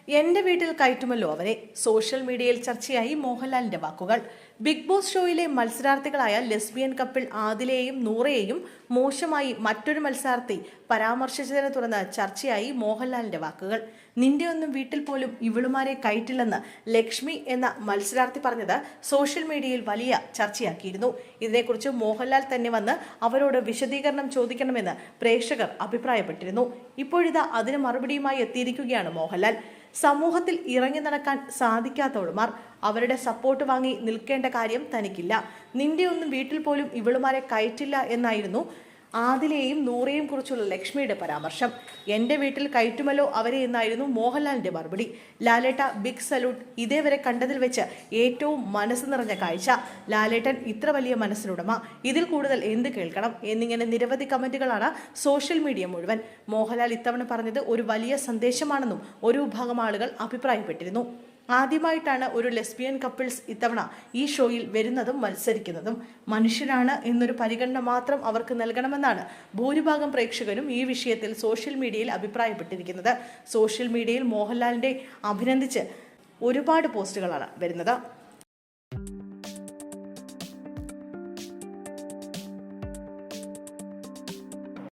എന്റെ വീട്ടിൽ കയറ്റുമല്ലോ അവരെ. സോഷ്യൽ മീഡിയയിൽ ചർച്ചയായി മോഹൻലാലിന്റെ വാക്കുകൾ. ബിഗ് ബോസ് ഷോയിലെ മത്സരാർത്ഥികളായ ലെസ്ബിയൻ കപ്പിൾ ആദിലയെയും നൂറയെയും മോശമായി മറ്റൊരു മത്സരാർത്ഥി പരാമർശിച്ചതിനെ തുടർന്ന് ചർച്ചയായി മോഹൻലാലിന്റെ വാക്കുകൾ. നിന്റെ ഒന്നും വീട്ടിൽ പോലും ഇവളുമാരെ കയറ്റില്ലെന്ന് ലക്ഷ്മി എന്ന മത്സരാർത്ഥി പറഞ്ഞത് സോഷ്യൽ മീഡിയയിൽ വലിയ ചർച്ചയാക്കിയിരുന്നു. ഇതിനെക്കുറിച്ച് മോഹൻലാൽ തന്നെ വന്ന് അവരോട് വിശദീകരണം ചോദിക്കണമെന്ന് പ്രേക്ഷകർ അഭിപ്രായപ്പെട്ടിരുന്നു. ഇപ്പോഴിതാ അതിന് മറുപടിയുമായി എത്തിയിരിക്കുകയാണ് മോഹൻലാൽ. സമൂഹത്തിൽ ഇറങ്ങി നടക്കാൻ സാധിക്കാത്തവളുമാർ അവരുടെ സപ്പോർട്ട് വാങ്ങി നിൽക്കേണ്ട കാര്യം തനിക്കില്ല. നിന്റെ ഒന്നും വീട്ടിൽ പോലും ഇവളുമാരെ കയറ്റില്ല എന്നായിരുന്നു ആദിലയെയും നൂറയെയും കുറിച്ചുള്ള ലക്ഷ്മിയുടെ പരാമർശം. എന്റെ വീട്ടിൽ കയറ്റുമല്ലോ അവരെ എന്നായിരുന്നു മോഹൻലാലിന്റെ മറുപടി. ലാലേട്ട, ബിഗ് സല്യൂട്ട്. ഇതേവരെ കണ്ടതിൽ വെച്ച് ഏറ്റവും മനസ്സ് നിറഞ്ഞ കാഴ്ച. ലാലേട്ടൻ ഇത്ര വലിയ മനസ്സിനുടമ, ഇതിൽ കൂടുതൽ എന്ത് കേൾക്കണം എന്നിങ്ങനെ നിരവധി കമന്റുകളാണ് സോഷ്യൽ മീഡിയ മുഴുവൻ. മോഹൻലാൽ ഇത്തവണ പറഞ്ഞത് ഒരു വലിയ സന്ദേശമാണെന്നും ഒരു വിഭാഗം ആളുകൾ അഭിപ്രായപ്പെട്ടിരുന്നു. ആദ്യമായിട്ടാണ് ഒരു ലെസ്ബിയൻ കപ്പിൾസ് ഇത്തവണ ഈ ഷോയിൽ വരുന്നതും മത്സരിക്കുന്നതും. മനുഷ്യരാണ് എന്നൊരു പരിഗണന മാത്രം അവർക്ക് നൽകണമെന്നാണ് ഭൂരിഭാഗം പ്രേക്ഷകരും ഈ വിഷയത്തിൽ സോഷ്യൽ മീഡിയയിൽ അഭിപ്രായപ്പെട്ടിരിക്കുന്നത്. സോഷ്യൽ മീഡിയയിൽ മോഹൻലാലിനെ അഭിനന്ദിച്ച് ഒരുപാട് പോസ്റ്റുകളാണ് വരുന്നത്.